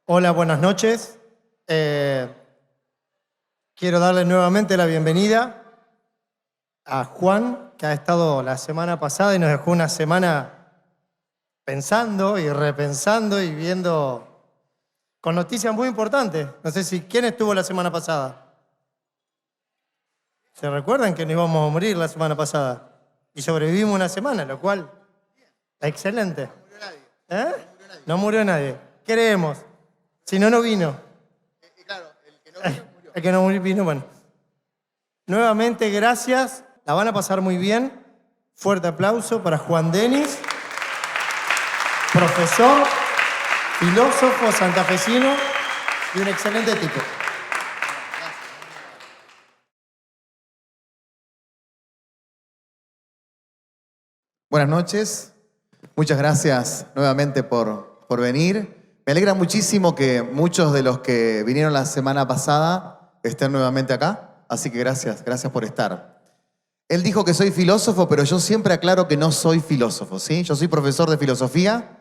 Hola, buenas noches. Quiero darle nuevamente la bienvenida a Juan, que ha estado la semana pasada y nos dejó una semana pensando y repensando y viendo con noticias muy importantes. No sé si ¿quién estuvo la semana pasada? ¿Se recuerdan que nos íbamos a morir la semana pasada? Y sobrevivimos una semana, lo cual excelente. No murió nadie. ¿Eh? No murió nadie. Creemos. Si no, no vino. Claro, el que no vino murió. El que no vino, bueno. Nuevamente, gracias. La van a pasar muy bien. Fuerte aplauso para Juan Denis, profesor, filósofo santafesino y un excelente tipo. Buenas noches, muchas gracias nuevamente por venir. Me alegra muchísimo que muchos de los que vinieron la semana pasada estén nuevamente acá, así que gracias por estar. Él dijo que soy filósofo, pero yo siempre aclaro que no soy filósofo, ¿sí? Yo soy profesor de filosofía.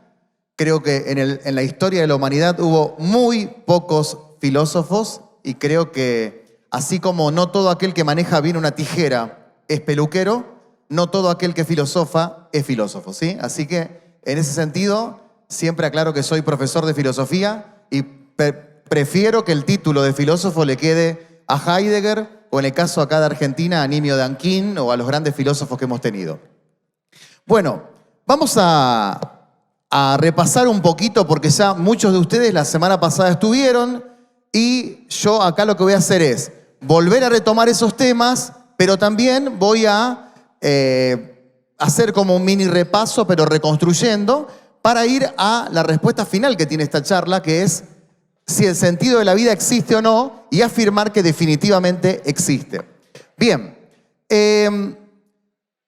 Creo que en la historia de la humanidad hubo muy pocos filósofos y creo que así como no todo aquel que maneja bien una tijera es peluquero, no todo aquel que filosofa es filósofo, ¿sí? Así que en ese sentido siempre aclaro que soy profesor de filosofía y prefiero que el título de filósofo le quede a Heidegger o en el caso acá de Argentina a Nimio Danquín o a los grandes filósofos que hemos tenido. Bueno, vamos a repasar un poquito porque ya muchos de ustedes la semana pasada estuvieron y yo acá lo que voy a hacer es volver a retomar esos temas, pero también voy a hacer como un mini repaso, pero reconstruyendo, para ir a la respuesta final que tiene esta charla, que es si el sentido de la vida existe o no, y afirmar que definitivamente existe. Bien,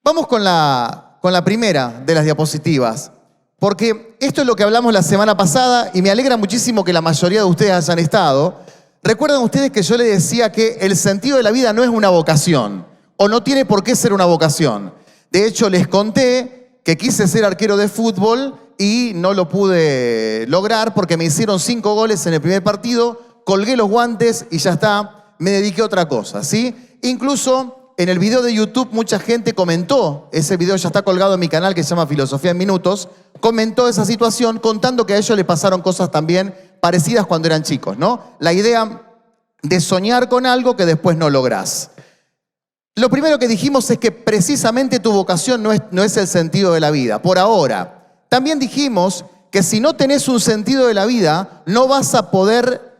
vamos con la primera de las diapositivas, porque esto es lo que hablamos la semana pasada y me alegra muchísimo que la mayoría de ustedes hayan estado. ¿Recuerdan ustedes que yo les decía que el sentido de la vida no es una vocación? O no tiene por qué ser una vocación. De hecho, les conté que quise ser arquero de fútbol y no lo pude lograr porque me hicieron 5 goles en el primer partido, colgué los guantes y ya está, me dediqué a otra cosa, ¿sí? Incluso en el video de YouTube mucha gente comentó, ese video ya está colgado en mi canal que se llama Filosofía en Minutos, comentó esa situación contando que a ellos les pasaron cosas también parecidas cuando eran chicos, ¿no? La idea de soñar con algo que después no lográs. Lo primero que dijimos es que precisamente tu vocación no es el sentido de la vida, por ahora. También dijimos que si no tenés un sentido de la vida, no vas a poder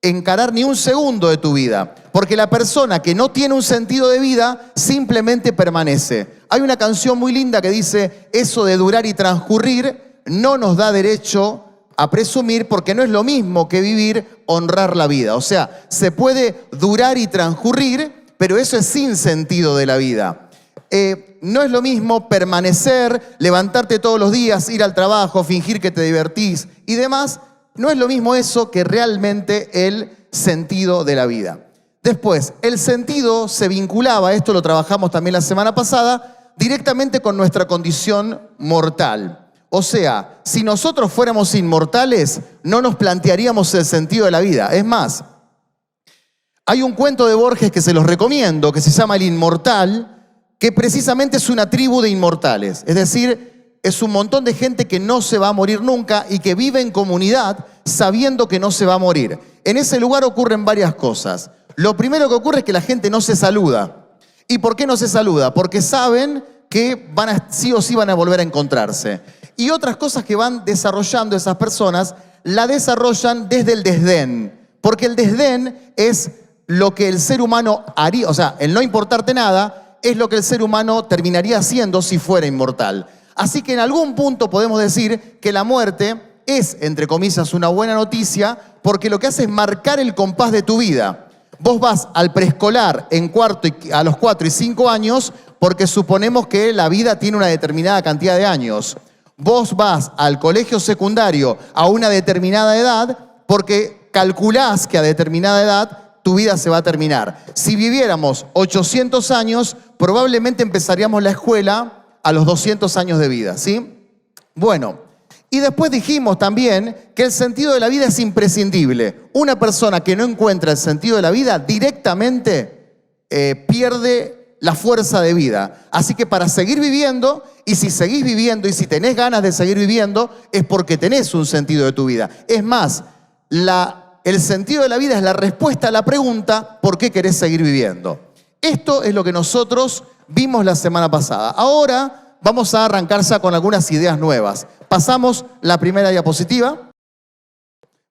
encarar ni un segundo de tu vida, porque la persona que no tiene un sentido de vida simplemente permanece. Hay una canción muy linda que dice, eso de durar y transcurrir no nos da derecho a presumir porque no es lo mismo que vivir, honrar la vida. O sea, se puede durar y transcurrir, pero eso es sin sentido de la vida. No es lo mismo permanecer, levantarte todos los días, ir al trabajo, fingir que te divertís y demás. No es lo mismo eso que realmente el sentido de la vida. Después, el sentido se vinculaba, esto lo trabajamos también la semana pasada, directamente con nuestra condición mortal. O sea, si nosotros fuéramos inmortales, no nos plantearíamos el sentido de la vida. Es más, hay un cuento de Borges que se los recomiendo, que se llama El Inmortal, que precisamente es una tribu de inmortales. Es decir, es un montón de gente que no se va a morir nunca y que vive en comunidad sabiendo que no se va a morir. En ese lugar ocurren varias cosas. Lo primero que ocurre es que la gente no se saluda. ¿Y por qué no se saluda? Porque saben que sí o sí van a volver a encontrarse. Y otras cosas que van desarrollando esas personas, la desarrollan desde el desdén. Porque el desdén es lo que el ser humano haría, o sea, el no importarte nada, es lo que el ser humano terminaría haciendo si fuera inmortal. Así que en algún punto podemos decir que la muerte es, entre comillas, una buena noticia, porque lo que hace es marcar el compás de tu vida. Vos vas al preescolar a los 4 y 5 años, porque suponemos que la vida tiene una determinada cantidad de años. Vos vas al colegio secundario a una determinada edad, porque calculás que a determinada edad tu vida se va a terminar. Si viviéramos 800 años, probablemente empezaríamos la escuela a los 200 años de vida, ¿sí? Bueno, Y después dijimos también que el sentido de la vida es imprescindible. Una persona que no encuentra el sentido de la vida directamente pierde la fuerza de vida. Así que para seguir viviendo, y si seguís viviendo y si tenés ganas de seguir viviendo, es porque tenés un sentido de tu vida. Es más, el sentido de la vida es la respuesta a la pregunta ¿por qué querés seguir viviendo? Esto es lo que nosotros vimos la semana pasada. Ahora vamos a arrancar ya con algunas ideas nuevas. Pasamos la primera diapositiva.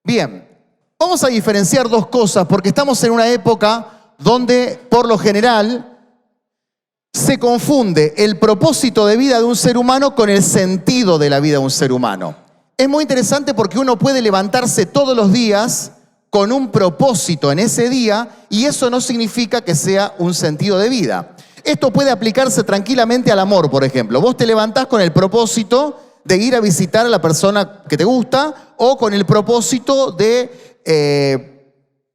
Bien, vamos a diferenciar dos cosas porque estamos en una época donde, por lo general, se confunde el propósito de vida de un ser humano con el sentido de la vida de un ser humano. Es muy interesante porque uno puede levantarse todos los días con un propósito en ese día y eso no significa que sea un sentido de vida. Esto puede aplicarse tranquilamente al amor, por ejemplo. Vos te levantás con el propósito de ir a visitar a la persona que te gusta o con el propósito de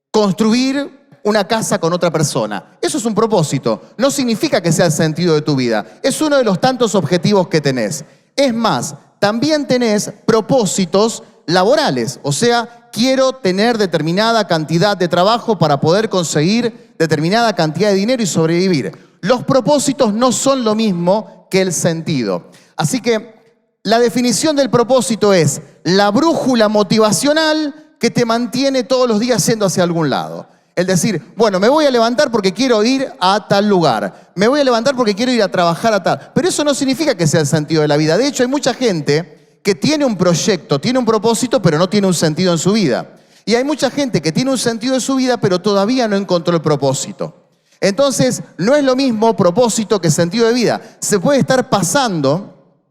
construir una casa con otra persona. Eso es un propósito. No significa que sea el sentido de tu vida. Es uno de los tantos objetivos que tenés. Es más, también tenés propósitos laborales. O sea, quiero tener determinada cantidad de trabajo para poder conseguir determinada cantidad de dinero y sobrevivir. Los propósitos no son lo mismo que el sentido. Así que la definición del propósito es la brújula motivacional que te mantiene todos los días yendo hacia algún lado. Es decir, bueno, me voy a levantar porque quiero ir a tal lugar. Me voy a levantar porque quiero ir a trabajar a tal. Pero eso no significa que sea el sentido de la vida. De hecho, hay mucha gente que tiene un proyecto, tiene un propósito, pero no tiene un sentido en su vida. Y hay mucha gente que tiene un sentido en su vida, pero todavía no encontró el propósito. Entonces, no es lo mismo propósito que sentido de vida. Se puede estar pasando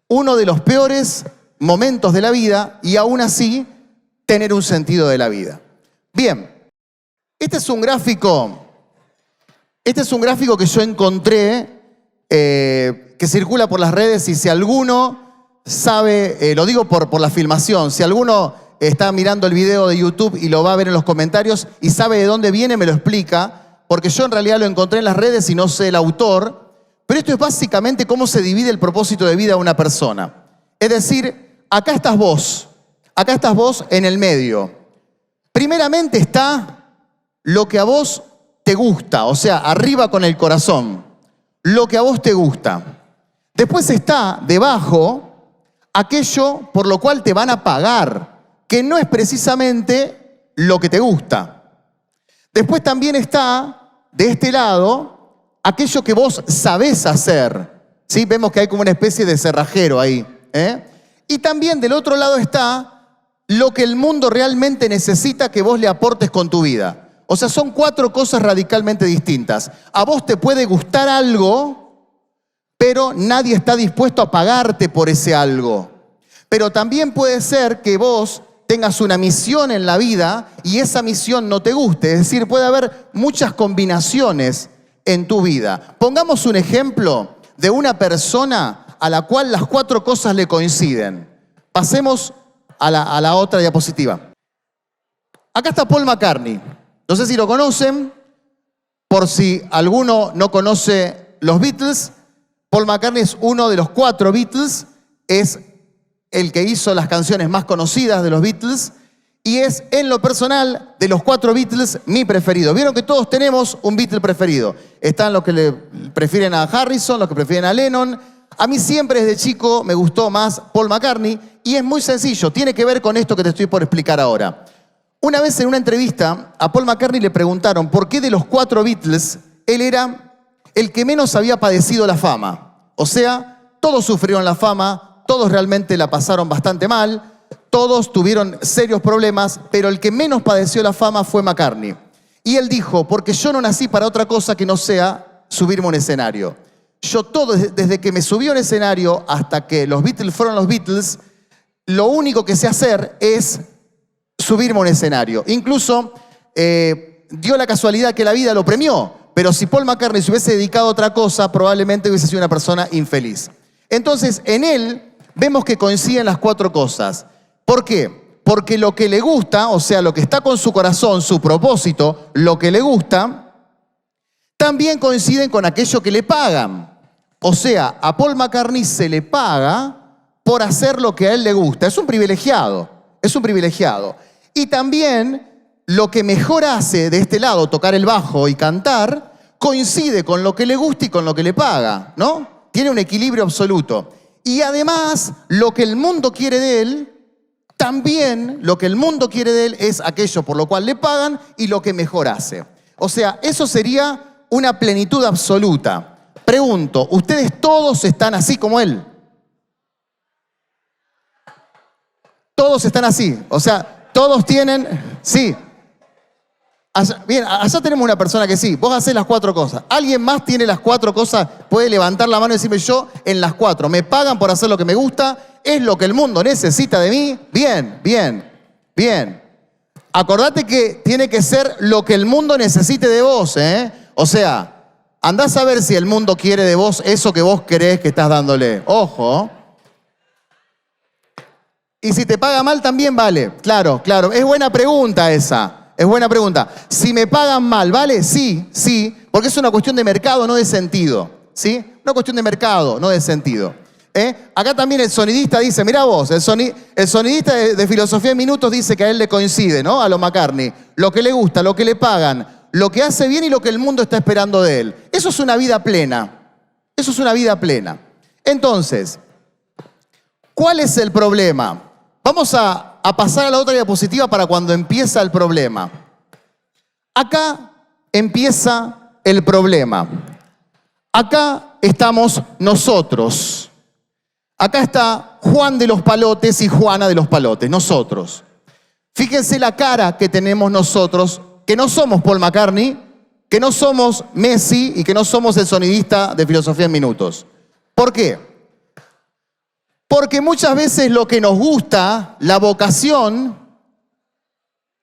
uno de los peores momentos de la vida y aún así tener un sentido de la vida. Bien. Este es un gráfico que yo encontré que circula por las redes y si alguno sabe, lo digo por la filmación, si alguno está mirando el video de YouTube y lo va a ver en los comentarios y sabe de dónde viene, me lo explica, porque yo en realidad lo encontré en las redes y no sé el autor, pero esto es básicamente cómo se divide el propósito de vida de una persona. Es decir, acá estás vos en el medio. Primeramente está lo que a vos te gusta, o sea, arriba con el corazón, lo que a vos te gusta. Después está debajo aquello por lo cual te van a pagar, que no es precisamente lo que te gusta. Después también está, de este lado, aquello que vos sabés hacer. ¿Sí? Vemos que hay como una especie de cerrajero ahí. Y también del otro lado está lo que el mundo realmente necesita que vos le aportes con tu vida. O sea, son 4 cosas radicalmente distintas. A vos te puede gustar algo, pero nadie está dispuesto a pagarte por ese algo. Pero también puede ser que vos tengas una misión en la vida y esa misión no te guste. Es decir, puede haber muchas combinaciones en tu vida. Pongamos un ejemplo de una persona a la cual las 4 cosas le coinciden. Pasemos a la otra diapositiva. Acá está Paul McCartney. No sé si lo conocen, por si alguno no conoce los Beatles, Paul McCartney es uno de los 4 Beatles, es el que hizo las canciones más conocidas de los Beatles y es en lo personal de los 4 Beatles mi preferido. Vieron que todos tenemos un Beatle preferido. Están los que le prefieren a Harrison, los que prefieren a Lennon. A mí siempre desde chico me gustó más Paul McCartney y es muy sencillo, tiene que ver con esto que te estoy por explicar ahora. Una vez en una entrevista a Paul McCartney le preguntaron por qué de los 4 Beatles él era el que menos había padecido la fama. O sea, todos sufrieron la fama, todos realmente la pasaron bastante mal, todos tuvieron serios problemas, pero el que menos padeció la fama fue McCartney. Y él dijo, porque yo no nací para otra cosa que no sea subirme a un escenario. Yo desde que me subí a un escenario hasta que los Beatles fueron los Beatles, lo único que sé hacer es subirme a un escenario. Incluso dio la casualidad que la vida lo premió, pero si Paul McCartney se hubiese dedicado a otra cosa, probablemente hubiese sido una persona infeliz. Entonces, en él vemos que coinciden las 4 cosas. ¿Por qué? Porque lo que le gusta, o sea, lo que está con su corazón, su propósito, lo que le gusta, también coinciden con aquello que le pagan. O sea, a Paul McCartney se le paga por hacer lo que a él le gusta. Es un privilegiado, es un privilegiado. Y también lo que mejor hace de este lado, tocar el bajo y cantar, coincide con lo que le gusta y con lo que le paga, ¿no? Tiene un equilibrio absoluto. Y además, lo que el mundo quiere de él, también lo que el mundo quiere de él es aquello por lo cual le pagan y lo que mejor hace. O sea, eso sería una plenitud absoluta. Pregunto, ¿ustedes todos están así como él? Todos están así. O sea, todos tienen... Sí. Bien, allá tenemos una persona que sí. Vos hacés las 4 cosas. ¿Alguien más tiene las 4 cosas? Puede levantar la mano y decirme yo en las 4. Me pagan por hacer lo que me gusta. Es lo que el mundo necesita de mí. Bien, bien, bien. Acordate que tiene que ser lo que el mundo necesite de vos, ¿eh? O sea, andás a ver si el mundo quiere de vos eso que vos creés que estás dándole. Ojo. Y si te paga mal también vale. Claro, claro. Es buena pregunta esa. Es buena pregunta. Si me pagan mal, ¿vale? Sí, sí. Porque es una cuestión de mercado, no de sentido. ¿Sí? Una cuestión de mercado, no de sentido. Acá también el sonidista dice, mirá vos, el sonidista de Filosofía en Minutos dice que a él le coincide, ¿no? A lo McCartney. Lo que le gusta, lo que le pagan, lo que hace bien y lo que el mundo está esperando de él. Eso es una vida plena. Eso es una vida plena. Entonces, ¿cuál es el problema? Vamos a pasar a la otra diapositiva para cuando empieza el problema. Acá empieza el problema. Acá estamos nosotros. Acá está Juan de los Palotes y Juana de los Palotes, nosotros. Fíjense la cara que tenemos nosotros, que no somos Paul McCartney, que no somos Messi y que no somos el sonidista de Filosofía en Minutos. ¿Por qué? Porque muchas veces lo que nos gusta, la vocación,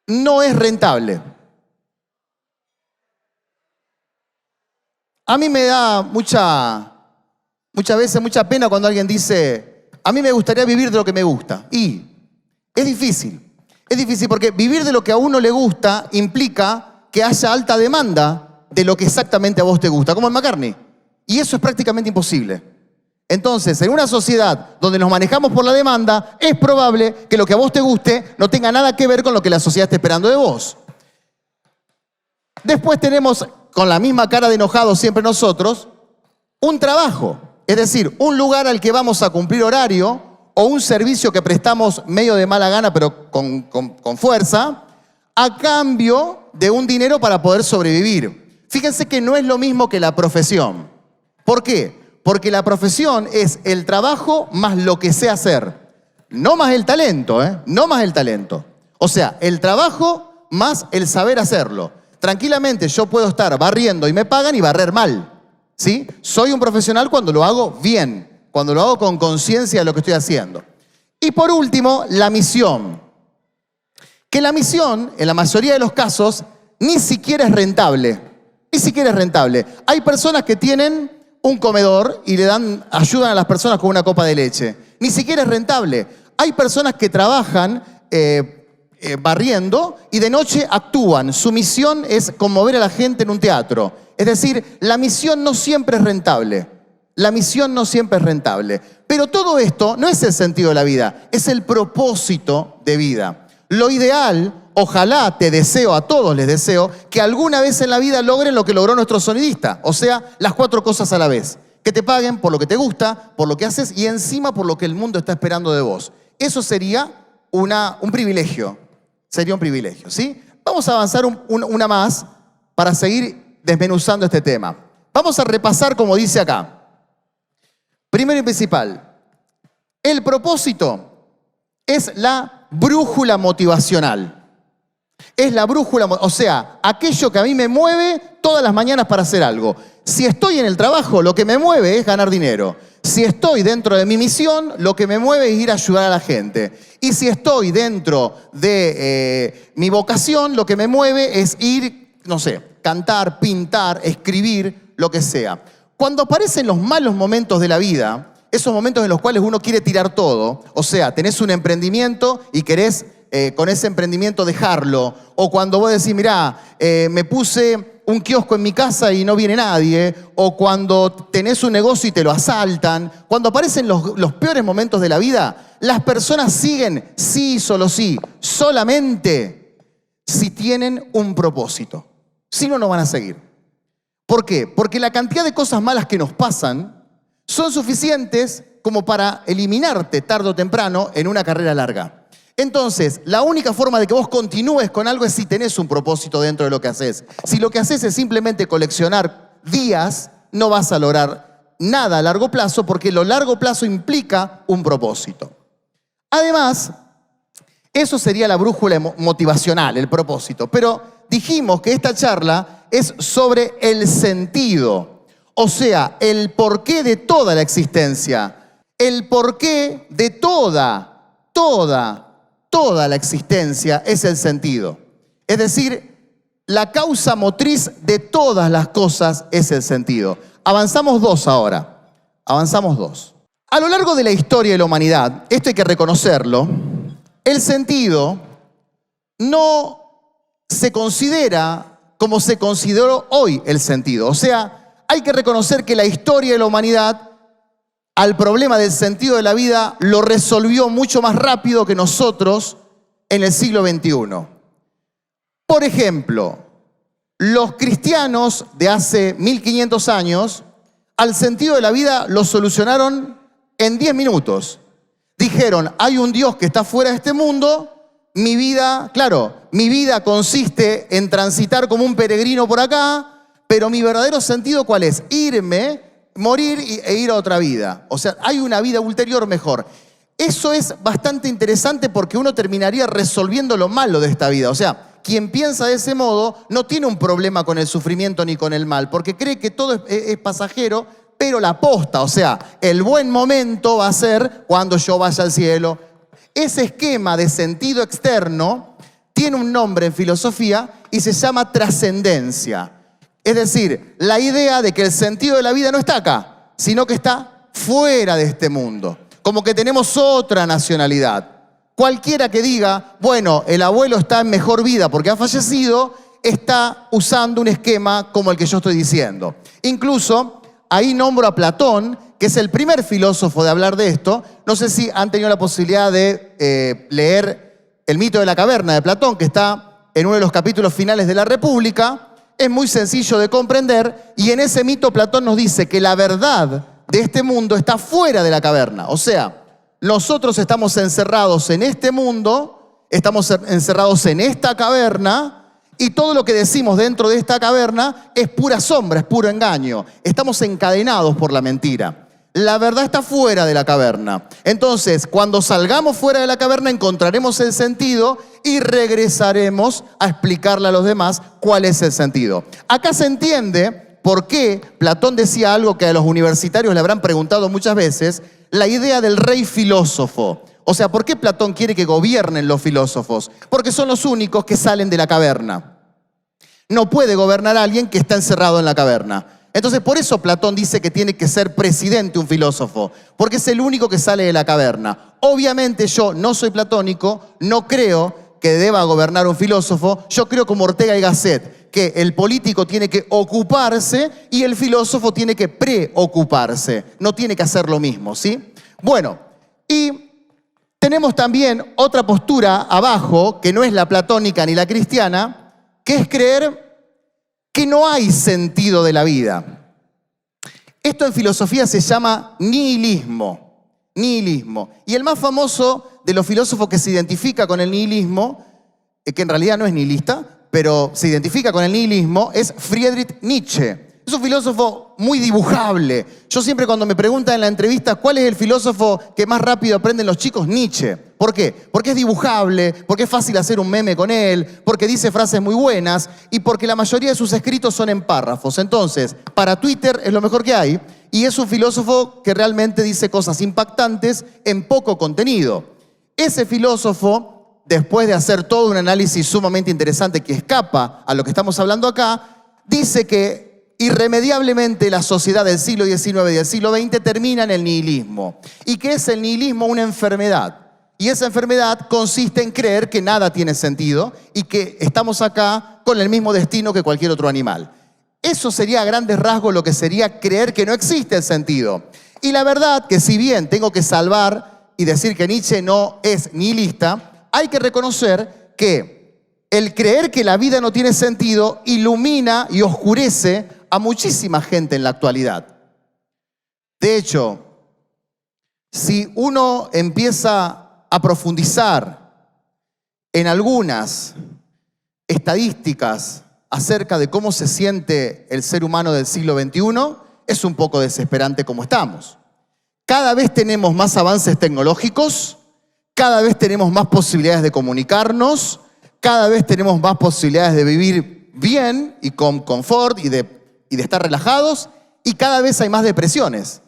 no es rentable. A mí me da muchas veces mucha pena cuando alguien dice, a mí me gustaría vivir de lo que me gusta. Y es difícil porque vivir de lo que a uno le gusta implica que haya alta demanda de lo que exactamente a vos te gusta, como en McCartney. Y eso es prácticamente imposible. Entonces, en una sociedad donde nos manejamos por la demanda, es probable que lo que a vos te guste no tenga nada que ver con lo que la sociedad está esperando de vos. Después tenemos, con la misma cara de enojado siempre nosotros, un trabajo. Es decir, un lugar al que vamos a cumplir horario o un servicio que prestamos medio de mala gana pero con fuerza, a cambio de un dinero para poder sobrevivir. Fíjense que no es lo mismo que la profesión. ¿Por qué? Porque la profesión es el trabajo más lo que sé hacer. No más el talento, ¿eh? No más el talento. O sea, el trabajo más el saber hacerlo. Tranquilamente yo puedo estar barriendo y me pagan y barrer mal. ¿Sí? Soy un profesional cuando lo hago bien, cuando lo hago con conciencia de lo que estoy haciendo. Y por último, la misión. Que la misión, en la mayoría de los casos, ni siquiera es rentable. Ni siquiera es rentable. Hay personas que tienen un comedor y ayudan a las personas con una copa de leche. Ni siquiera es rentable. Hay personas que trabajan barriendo y de noche actúan. Su misión es conmover a la gente en un teatro. Es decir, la misión no siempre es rentable. La misión no siempre es rentable. Pero todo esto no es el sentido de la vida, es el propósito de vida. Lo ideal, ojalá te deseo, a todos les deseo, que alguna vez en la vida logren lo que logró nuestro sonidista. O sea, las 4 cosas a la vez. Que te paguen por lo que te gusta, por lo que haces y encima por lo que el mundo está esperando de vos. Eso sería un privilegio. Sería un privilegio, ¿sí? Vamos a avanzar una más para seguir desmenuzando este tema. Vamos a repasar como dice acá. Primero y principal, el propósito es la brújula motivacional. Es la brújula, o sea, aquello que a mí me mueve todas las mañanas para hacer algo. Si estoy en el trabajo, lo que me mueve es ganar dinero. Si estoy dentro de mi misión, lo que me mueve es ir a ayudar a la gente. Y si estoy dentro de mi vocación, lo que me mueve es ir, no sé, cantar, pintar, escribir, lo que sea. Cuando aparecen los malos momentos de la vida, esos momentos en los cuales uno quiere tirar todo, o sea, tenés un emprendimiento y querés con ese emprendimiento dejarlo. O cuando vos decís, mirá, me puse un kiosco en mi casa y no viene nadie. O cuando tenés un negocio y te lo asaltan. Cuando aparecen los peores momentos de la vida, las personas siguen, sí, solo sí, solamente si tienen un propósito. Si no, no van a seguir. ¿Por qué? Porque la cantidad de cosas malas que nos pasan son suficientes como para eliminarte tarde o temprano en una carrera larga. Entonces, la única forma de que vos continúes con algo es si tenés un propósito dentro de lo que haces. Si lo que haces es simplemente coleccionar días, no vas a lograr nada a largo plazo porque lo largo plazo implica un propósito. Además, eso sería la brújula motivacional, el propósito. Pero dijimos que esta charla es sobre el sentido, o sea, el porqué de toda la existencia. El porqué de toda la existencia es el sentido. Es decir, la causa motriz de todas las cosas es el sentido. Avanzamos dos ahora. Avanzamos dos. A lo largo de la historia de la humanidad, esto hay que reconocerlo, el sentido no se considera como se consideró hoy el sentido. O sea, hay que reconocer que la historia de la humanidad al problema del sentido de la vida lo resolvió mucho más rápido que nosotros en el siglo XXI. Por ejemplo, los cristianos de hace 1500 años al sentido de la vida lo solucionaron en 10 minutos. Dijeron, hay un Dios que está fuera de este mundo, mi vida consiste en transitar como un peregrino por acá, pero mi verdadero sentido ¿cuál es? Irme, morir e ir a otra vida. O sea, hay una vida ulterior mejor. Eso es bastante interesante porque uno terminaría resolviendo lo malo de esta vida. O sea, quien piensa de ese modo no tiene un problema con el sufrimiento ni con el mal, porque cree que todo es pasajero, pero la posta, o sea, el buen momento va a ser cuando yo vaya al cielo. Ese esquema de sentido externo tiene un nombre en filosofía y se llama trascendencia. Es decir, la idea de que el sentido de la vida no está acá, sino que está fuera de este mundo. Como que tenemos otra nacionalidad. Cualquiera que diga, bueno, el abuelo está en mejor vida porque ha fallecido, está usando un esquema como el que yo estoy diciendo. Incluso, ahí nombro a Platón, que es el primer filósofo de hablar de esto. No sé si han tenido la posibilidad de leer El mito de la caverna de Platón, que está en uno de los capítulos finales de la República. Es muy sencillo de comprender y en ese mito Platón nos dice que la verdad de este mundo está fuera de la caverna. O sea, nosotros estamos encerrados en este mundo, estamos encerrados en esta caverna y todo lo que decimos dentro de esta caverna es pura sombra, es puro engaño. Estamos encadenados por la mentira. La verdad está fuera de la caverna. Entonces, cuando salgamos fuera de la caverna encontraremos el sentido y regresaremos a explicarle a los demás cuál es el sentido. Acá se entiende por qué Platón decía algo que a los universitarios le habrán preguntado muchas veces, la idea del rey filósofo. O sea, ¿por qué Platón quiere que gobiernen los filósofos? Porque son los únicos que salen de la caverna. No puede gobernar a alguien que está encerrado en la caverna. Entonces, por eso Platón dice que tiene que ser presidente un filósofo, porque es el único que sale de la caverna. Obviamente yo no soy platónico, no creo que deba gobernar un filósofo, yo creo como Ortega y Gasset, que el político tiene que ocuparse y el filósofo tiene que preocuparse, no tiene que hacer lo mismo, ¿sí? Bueno, y tenemos también otra postura abajo, que no es la platónica ni la cristiana, que es creer que no hay sentido de la vida. Esto en filosofía se llama nihilismo. Nihilismo. Y el más famoso de los filósofos que se identifica con el nihilismo, que en realidad no es nihilista, pero se identifica con el nihilismo, es Friedrich Nietzsche. Es un filósofo muy dibujable. Yo siempre cuando me preguntan en la entrevista cuál es el filósofo que más rápido aprenden los chicos, Nietzsche. ¿Por qué? Porque es dibujable, porque es fácil hacer un meme con él, porque dice frases muy buenas y porque la mayoría de sus escritos son en párrafos. Entonces, para Twitter es lo mejor que hay y es un filósofo que realmente dice cosas impactantes en poco contenido. Ese filósofo, después de hacer todo un análisis sumamente interesante que escapa a lo que estamos hablando acá, dice que irremediablemente la sociedad del siglo XIX y del siglo XX termina en el nihilismo. ¿Y qué es el nihilismo? Una enfermedad. Y esa enfermedad consiste en creer que nada tiene sentido y que estamos acá con el mismo destino que cualquier otro animal. Eso sería a grandes rasgos lo que sería creer que no existe el sentido. Y la verdad que si bien tengo que salvar y decir que Nietzsche no es nihilista, hay que reconocer que el creer que la vida no tiene sentido ilumina y oscurece a muchísima gente en la actualidad. De hecho, si uno empieza a profundizar en algunas estadísticas acerca de cómo se siente el ser humano del siglo XXI, es un poco desesperante como estamos. Cada vez tenemos más avances tecnológicos, cada vez tenemos más posibilidades de comunicarnos, cada vez tenemos más posibilidades de vivir bien y con confort y de estar relajados, y cada vez hay más depresiones,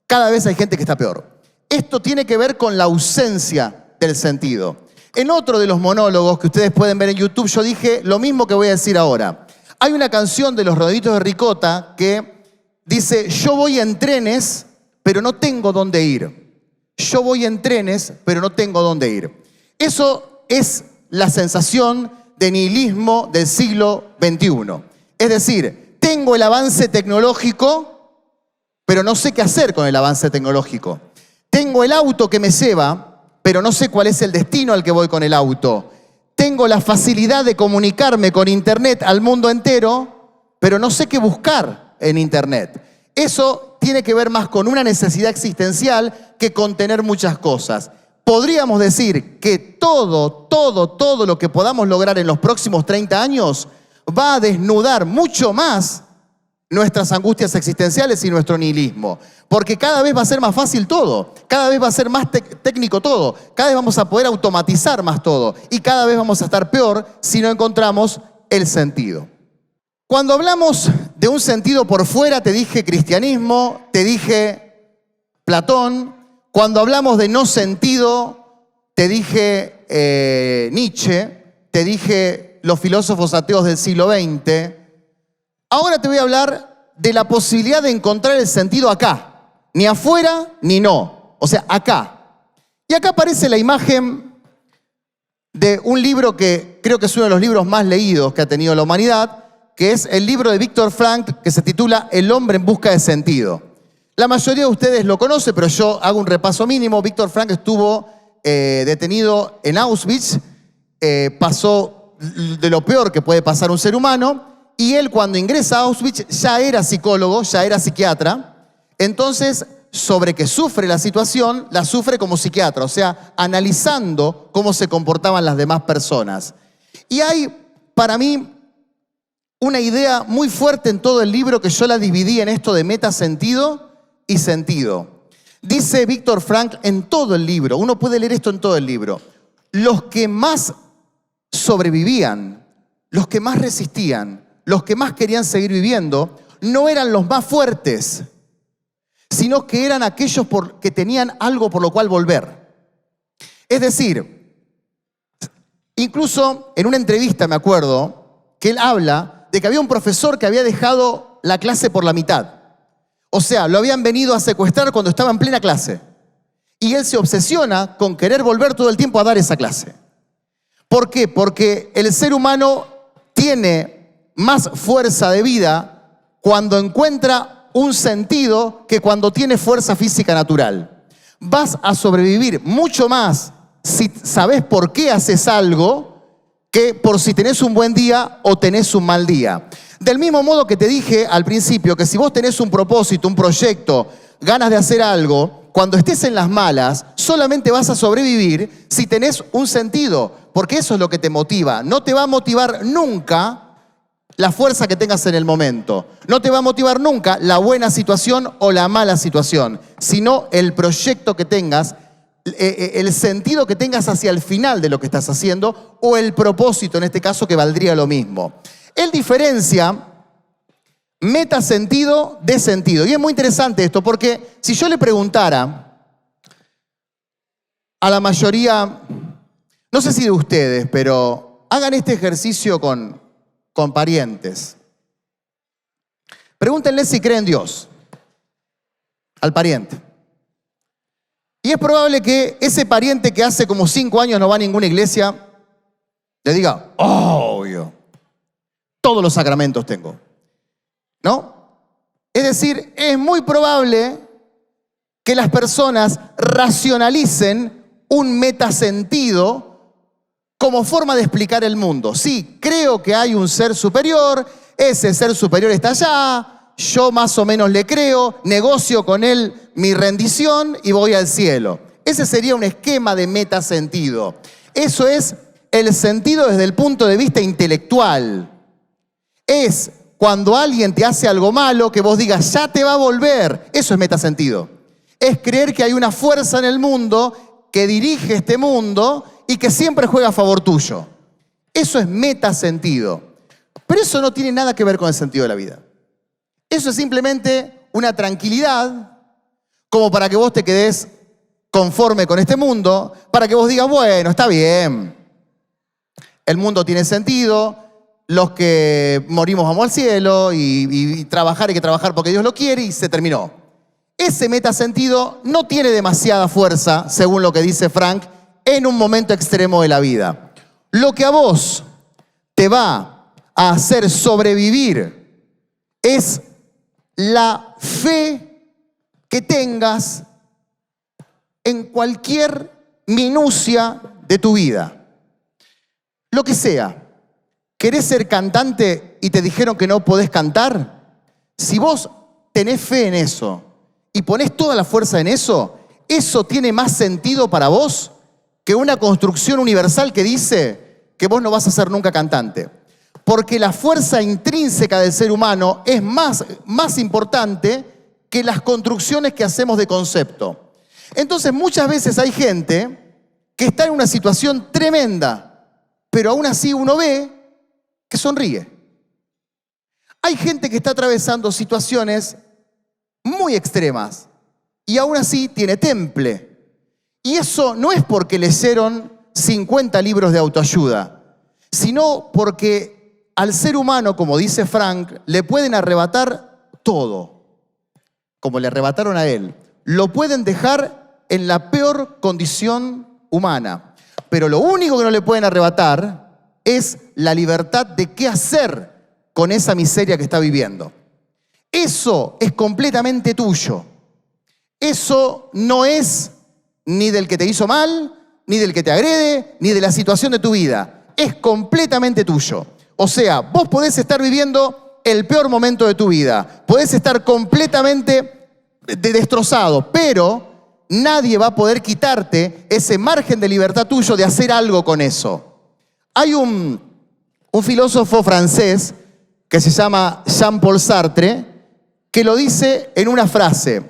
cada vez hay gente que está peor. Esto tiene que ver con la ausencia del sentido. En otro de los monólogos que ustedes pueden ver en YouTube, yo dije lo mismo que voy a decir ahora. Hay una canción de Los Redonditos de Ricota que dice: yo voy en trenes, pero no tengo dónde ir. Yo voy en trenes, pero no tengo dónde ir. Eso es la sensación de nihilismo del siglo XXI. Es decir, tengo el avance tecnológico, pero no sé qué hacer con el avance tecnológico. Tengo el auto que me lleva, pero no sé cuál es el destino al que voy con el auto. Tengo la facilidad de comunicarme con Internet al mundo entero, pero no sé qué buscar en Internet. Eso tiene que ver más con una necesidad existencial que con tener muchas cosas. Podríamos decir que todo lo que podamos lograr en los próximos 30 años va a desnudar mucho más nuestras angustias existenciales y nuestro nihilismo. Porque cada vez va a ser más fácil todo, cada vez va a ser más técnico todo, cada vez vamos a poder automatizar más todo y cada vez vamos a estar peor si no encontramos el sentido. Cuando hablamos de un sentido por fuera, te dije cristianismo, te dije Platón. Cuando hablamos de no sentido, te dije Nietzsche, te dije los filósofos ateos del siglo XX. Ahora te voy a hablar de la posibilidad de encontrar el sentido acá. Ni afuera, ni no. O sea, acá. Y acá aparece la imagen de un libro que creo que es uno de los libros más leídos que ha tenido la humanidad, que es el libro de Viktor Frankl, que se titula El hombre en busca de sentido. La mayoría de ustedes lo conocen, pero yo hago un repaso mínimo. Viktor Frankl estuvo detenido en Auschwitz, pasó de lo peor que puede pasar un ser humano, y él cuando ingresa a Auschwitz ya era psicólogo, ya era psiquiatra. Entonces, sobre que sufre la situación, la sufre como psiquiatra, o sea, analizando cómo se comportaban las demás personas. Y hay, para mí, una idea muy fuerte en todo el libro que yo la dividí en esto de metasentido y sentido. Dice Viktor Frankl en todo el libro, uno puede leer esto en todo el libro, los que más sobrevivían, los que más resistían, los que más querían seguir viviendo, no eran los más fuertes, sino que eran aquellos que tenían algo por lo cual volver. Es decir, incluso en una entrevista me acuerdo que él habla de que había un profesor que había dejado la clase por la mitad. O sea, lo habían venido a secuestrar cuando estaba en plena clase. Y él se obsesiona con querer volver todo el tiempo a dar esa clase. ¿Por qué? Porque el ser humano tiene más fuerza de vida cuando encuentra un sentido que cuando tiene fuerza física natural. Vas a sobrevivir mucho más si sabes por qué haces algo que por si tenés un buen día o tenés un mal día. Del mismo modo que te dije al principio que si vos tenés un propósito, un proyecto, ganas de hacer algo, cuando estés en las malas, solamente vas a sobrevivir si tenés un sentido, porque eso es lo que te motiva. No te va a motivar nunca la fuerza que tengas en el momento. No te va a motivar nunca la buena situación o la mala situación, sino el proyecto que tengas, el sentido que tengas hacia el final de lo que estás haciendo o el propósito, en este caso, que valdría lo mismo. Él diferencia metasentido de sentido. Y es muy interesante esto, porque si yo le preguntara a la mayoría, no sé si de ustedes, pero hagan este ejercicio con parientes. Pregúntenle si cree en Dios al pariente. Y es probable que ese pariente que hace como 5 años no va a ninguna iglesia, le diga, obvio, todos los sacramentos tengo. ¿No? Es decir, es muy probable que las personas racionalicen un metasentido como forma de explicar el mundo. Sí, creo que hay un ser superior, ese ser superior está allá, yo más o menos le creo, negocio con él mi rendición y voy al cielo. Ese sería un esquema de metasentido. Eso es el sentido desde el punto de vista intelectual. Es cuando alguien te hace algo malo que vos digas, ya te va a volver. Eso es metasentido. Es creer que hay una fuerza en el mundo que dirige este mundo y que siempre juega a favor tuyo. Eso es metasentido. Pero eso no tiene nada que ver con el sentido de la vida. Eso es simplemente una tranquilidad, como para que vos te quedes conforme con este mundo, para que vos digas, bueno, está bien. El mundo tiene sentido, los que morimos vamos al cielo y trabajar hay que trabajar porque Dios lo quiere y se terminó. Ese metasentido no tiene demasiada fuerza, según lo que dice Frank, en un momento extremo de la vida. Lo que a vos te va a hacer sobrevivir es la fe que tengas en cualquier minucia de tu vida. Lo que sea. ¿Querés ser cantante y te dijeron que no podés cantar? Si vos tenés fe en eso y ponés toda la fuerza en eso, eso tiene más sentido para vos que una construcción universal que dice que vos no vas a ser nunca cantante. Porque la fuerza intrínseca del ser humano es más importante que las construcciones que hacemos de concepto. Entonces muchas veces hay gente que está en una situación tremenda, pero aún así uno ve que sonríe. Hay gente que está atravesando situaciones muy extremas y aún así tiene temple. Y eso no es porque leyeron 50 libros de autoayuda, sino porque al ser humano, como dice Frank, le pueden arrebatar todo, como le arrebataron a él. Lo pueden dejar en la peor condición humana, pero lo único que no le pueden arrebatar es la libertad de qué hacer con esa miseria que está viviendo. Eso es completamente tuyo. Eso no es ni del que te hizo mal, ni del que te agrede, ni de la situación de tu vida. Es completamente tuyo. O sea, vos podés estar viviendo el peor momento de tu vida. Podés estar completamente destrozado, pero nadie va a poder quitarte ese margen de libertad tuyo de hacer algo con eso. Hay un filósofo francés que se llama Jean-Paul Sartre que lo dice en una frase.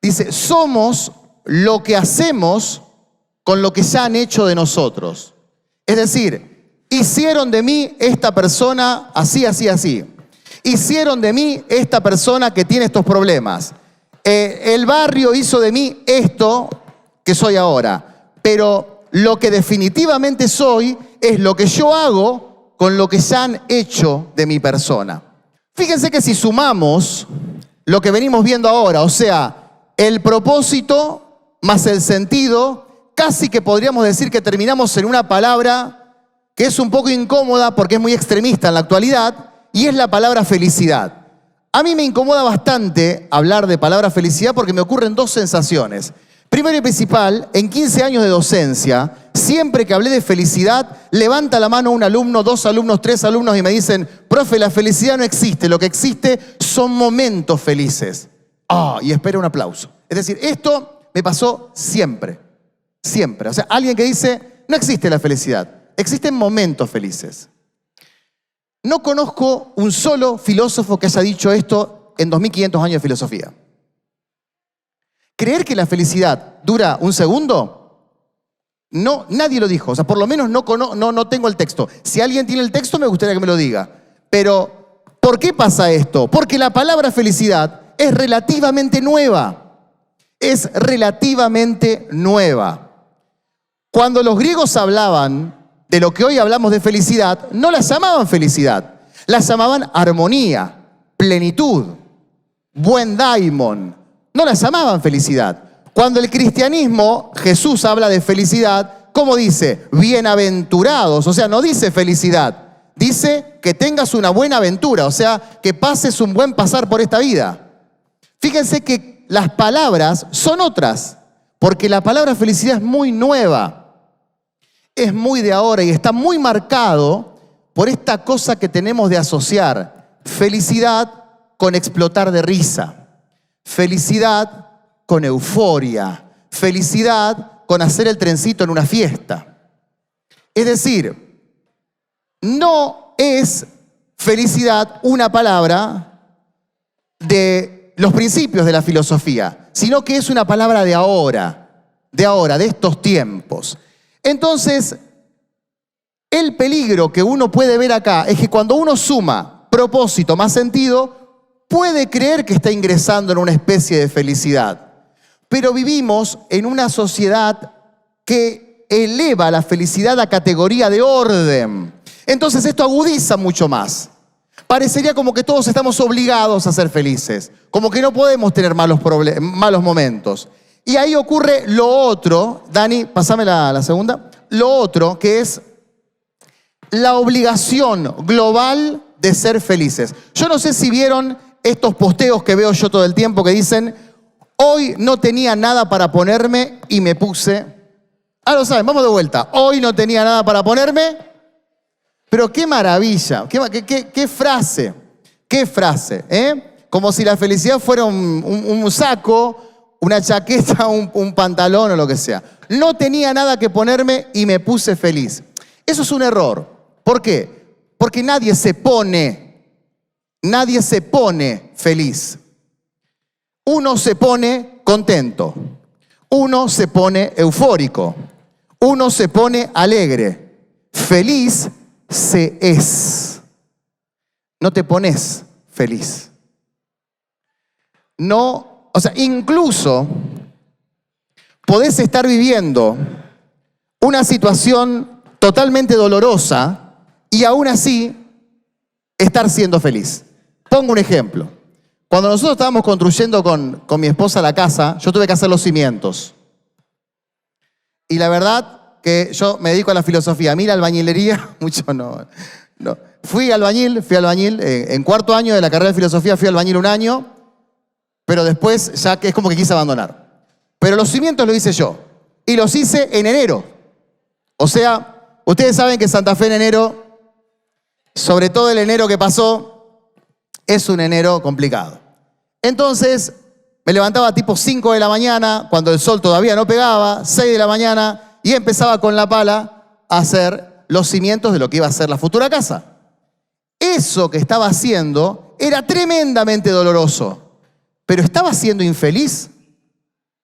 Dice, somos lo que hacemos con lo que ya han hecho de nosotros. Es decir, hicieron de mí esta persona así, así, así. Hicieron de mí esta persona que tiene estos problemas. El barrio hizo de mí esto que soy ahora. Pero lo que definitivamente soy es lo que yo hago con lo que ya han hecho de mi persona. Fíjense que si sumamos lo que venimos viendo ahora, o sea, el propósito más el sentido, casi que podríamos decir que terminamos en una palabra que es un poco incómoda porque es muy extremista en la actualidad, y es la palabra felicidad. A mí me incomoda bastante hablar de palabra felicidad porque me ocurren dos sensaciones. Primero y principal, en 15 años de docencia, siempre que hablé de felicidad, levanta la mano un alumno, 2 alumnos, 3 alumnos y me dicen, profe, la felicidad no existe, lo que existe son momentos felices. Y espera un aplauso. Es decir, esto me pasó siempre, siempre. O sea, alguien que dice, no existe la felicidad, existen momentos felices. No conozco un solo filósofo que haya dicho esto en 2500 años de filosofía. ¿Creer que la felicidad dura un segundo? No, nadie lo dijo. O sea, por lo menos no tengo el texto. Si alguien tiene el texto, me gustaría que me lo diga. Pero, ¿por qué pasa esto? Porque la palabra felicidad es relativamente nueva. Es relativamente nueva. Cuando los griegos hablaban de lo que hoy hablamos de felicidad, no la llamaban felicidad. La llamaban armonía, plenitud, buen daimon. No la llamaban felicidad. Cuando el cristianismo, Jesús habla de felicidad, ¿cómo dice? Bienaventurados, o sea, no dice felicidad, dice que tengas una buena aventura, o sea, que pases un buen pasar por esta vida. Fíjense que las palabras son otras, porque la palabra felicidad es muy nueva, es muy de ahora y está muy marcado por esta cosa que tenemos de asociar felicidad con explotar de risa, felicidad con euforia, felicidad con hacer el trencito en una fiesta. Es decir, no es felicidad una palabra de los principios de la filosofía, sino que es una palabra de ahora, de estos tiempos. Entonces, el peligro que uno puede ver acá es que cuando uno suma propósito más sentido, puede creer que está ingresando en una especie de felicidad. Pero vivimos en una sociedad que eleva la felicidad a categoría de orden. Entonces esto agudiza mucho más. Parecería como que todos estamos obligados a ser felices, como que no podemos tener malos momentos. Y ahí ocurre lo otro, Dani, pasame la segunda, lo otro que es la obligación global de ser felices. Yo no sé si vieron estos posteos que veo yo todo el tiempo que dicen: hoy no tenía nada para ponerme y me puse. Ah, lo saben, vamos de vuelta. Hoy no tenía nada para ponerme, pero qué maravilla, qué frase, ¿eh? Como si la felicidad fuera un saco, una chaqueta, un pantalón o lo que sea. No tenía nada que ponerme y me puse feliz. Eso es un error. ¿Por qué? Porque nadie se pone feliz. Uno se pone contento, uno se pone eufórico, uno se pone alegre. Feliz se es. No te pones feliz. No, o sea, incluso podés estar viviendo una situación totalmente dolorosa y aún así estar siendo feliz. Pongo un ejemplo. Cuando nosotros estábamos construyendo con mi esposa la casa, yo tuve que hacer los cimientos. Y la verdad que yo me dedico a la filosofía. A mí la albañilería, mucho no. Fui albañil. En cuarto año de la carrera de filosofía fui albañil un año, pero después ya que es como que quise abandonar. Pero los cimientos los hice yo. Y los hice en enero. O sea, ustedes saben que Santa Fe en enero, sobre todo el enero que pasó, es un enero complicado. Entonces, me levantaba tipo 5 de la mañana, cuando el sol todavía no pegaba, 6 de la mañana, y empezaba con la pala a hacer los cimientos de lo que iba a ser la futura casa. Eso que estaba haciendo era tremendamente doloroso. ¿Pero estaba siendo infeliz?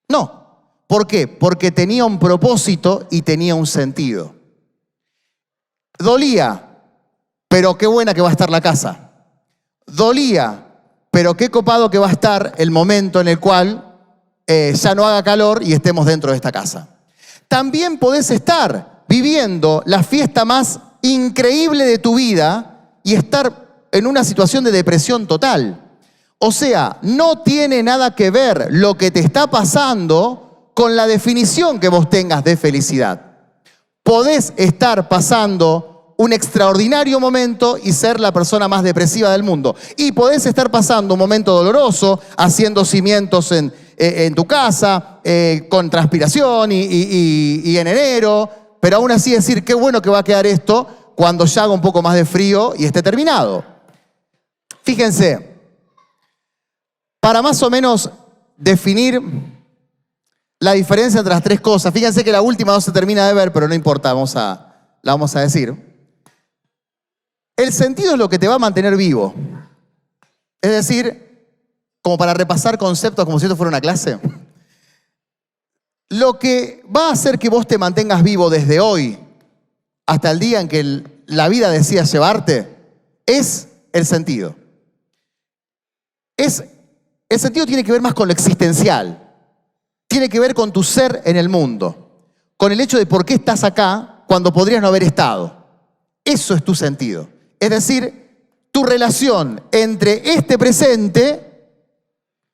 No. ¿Por qué? Porque tenía un propósito y tenía un sentido. Dolía, pero qué buena que va a estar la casa. Dolía, pero qué copado que va a estar el momento en el cual ya no haga calor y estemos dentro de esta casa. También podés estar viviendo la fiesta más increíble de tu vida y estar en una situación de depresión total. O sea, no tiene nada que ver lo que te está pasando con la definición que vos tengas de felicidad. Podés estar pasando un extraordinario momento y ser la persona más depresiva del mundo. Y podés estar pasando un momento doloroso, haciendo cimientos en tu casa, con transpiración y en enero, pero aún así decir, qué bueno que va a quedar esto cuando ya haga un poco más de frío y esté terminado. Fíjense, para más o menos definir la diferencia entre las tres cosas, fíjense que la última no se termina de ver, pero no importa, la vamos a decir. El sentido es lo que te va a mantener vivo. Es decir, como para repasar conceptos como si esto fuera una clase, lo que va a hacer que vos te mantengas vivo desde hoy hasta el día en que la vida decida llevarte es el sentido. El sentido tiene que ver más con lo existencial, tiene que ver con tu ser en el mundo, con el hecho de por qué estás acá cuando podrías no haber estado. Eso es tu sentido. Es decir, tu relación entre este presente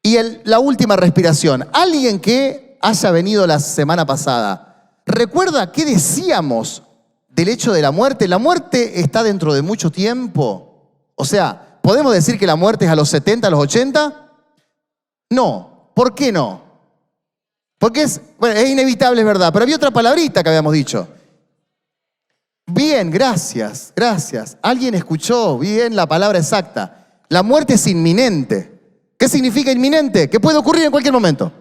y la última respiración. Alguien que haya venido la semana pasada, ¿recuerda qué decíamos del hecho de la muerte? ¿La muerte está dentro de mucho tiempo? O sea, ¿podemos decir que la muerte es a los 70, a los 80? No. ¿Por qué no? Porque es inevitable, es verdad. Pero había otra palabrita que habíamos dicho. Bien, gracias. Alguien escuchó bien la palabra exacta. La muerte es inminente. ¿Qué significa inminente? Que puede ocurrir en cualquier momento.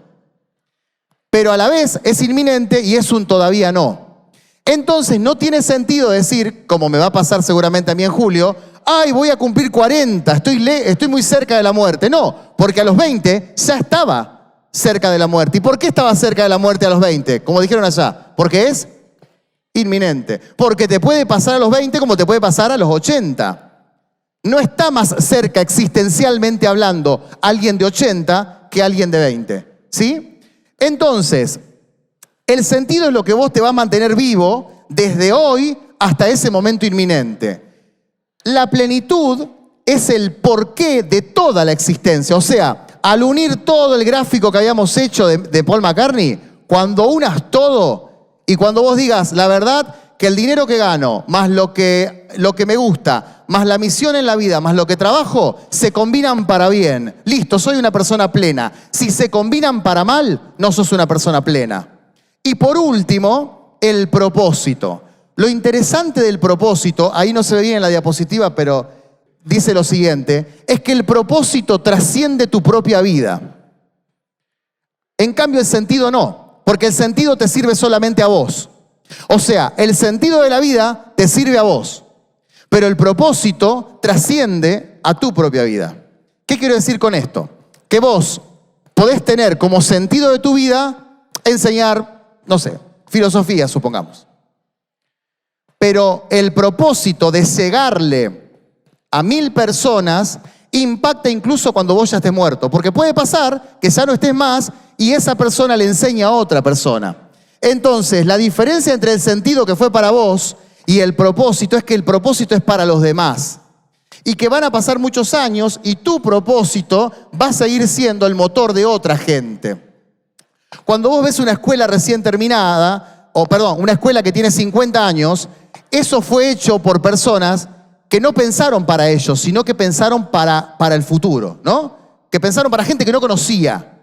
Pero a la vez es inminente y es un todavía no. Entonces no tiene sentido decir, como me va a pasar seguramente a mí en julio, ay, voy a cumplir 40, estoy muy cerca de la muerte. No, porque a los 20 ya estaba cerca de la muerte. ¿Y por qué estaba cerca de la muerte a los 20? Como dijeron allá, porque es inminente. Porque te puede pasar a los 20 como te puede pasar a los 80. No está más cerca existencialmente hablando alguien de 80 que alguien de 20. ¿Sí? Entonces, el sentido es lo que vos te va a mantener vivo desde hoy hasta ese momento inminente. La plenitud es el porqué de toda la existencia. O sea, al unir todo el gráfico que habíamos hecho de Paul McCartney, cuando unas todo y cuando vos digas la verdad que el dinero que gano, más lo que me gusta, más la misión en la vida, más lo que trabajo, se combinan para bien. Listo, soy una persona plena. Si se combinan para mal, no sos una persona plena. Y por último, el propósito. Lo interesante del propósito, ahí no se ve bien en la diapositiva, pero dice lo siguiente, es que el propósito trasciende tu propia vida. En cambio, el sentido no, porque el sentido te sirve solamente a vos. O sea, el sentido de la vida te sirve a vos, pero el propósito trasciende a tu propia vida. ¿Qué quiero decir con esto? Que vos podés tener como sentido de tu vida enseñar, no sé, filosofía, supongamos. Pero el propósito de cegarle a 1000 personas impacta incluso cuando vos ya estés muerto, porque puede pasar que ya no estés más y esa persona le enseña a otra persona. Entonces, la diferencia entre el sentido que fue para vos y el propósito es que el propósito es para los demás. Y que van a pasar muchos años y tu propósito va a seguir siendo el motor de otra gente. Cuando vos ves una escuela recién terminada, una escuela que tiene 50 años, eso fue hecho por personas que no pensaron para ellos, sino que pensaron para el futuro, ¿no? Que pensaron para gente que no conocía.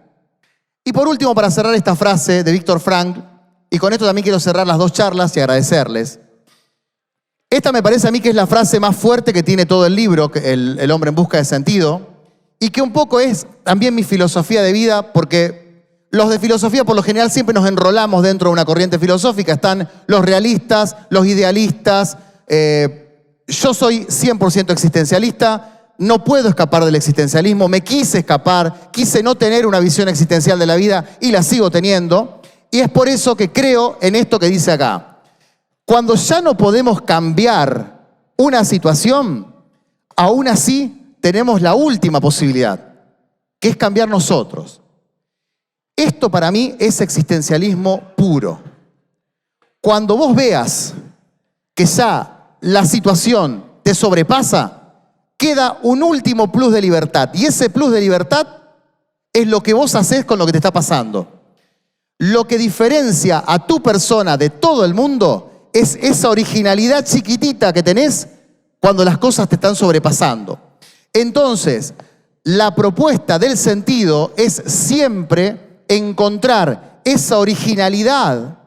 Y por último, para cerrar esta frase de Víctor Frankl, y con esto también quiero cerrar las 2 charlas y agradecerles. Esta me parece a mí que es la frase más fuerte que tiene todo el libro, El hombre en busca de sentido, y que un poco es también mi filosofía de vida, porque los de filosofía por lo general siempre nos enrolamos dentro de una corriente filosófica. Están los realistas, los idealistas. Yo soy 100% existencialista, no puedo escapar del existencialismo, me quise escapar, quise no tener una visión existencial de la vida y la sigo teniendo. Y es por eso que creo en esto que dice acá. Cuando ya no podemos cambiar una situación, aún así tenemos la última posibilidad, que es cambiar nosotros. Esto para mí es existencialismo puro. Cuando vos veas que ya la situación te sobrepasa, queda un último plus de libertad. Y ese plus de libertad es lo que vos hacés con lo que te está pasando. Lo que diferencia a tu persona de todo el mundo es esa originalidad chiquitita que tenés cuando las cosas te están sobrepasando. Entonces, la propuesta del sentido es siempre encontrar esa originalidad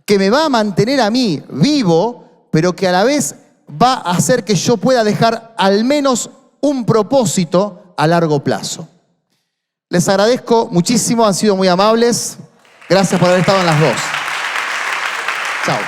que me va a mantener a mí vivo, pero que a la vez va a hacer que yo pueda dejar al menos un propósito a largo plazo. Les agradezco muchísimo, han sido muy amables. Gracias por haber estado en las 2. Chao.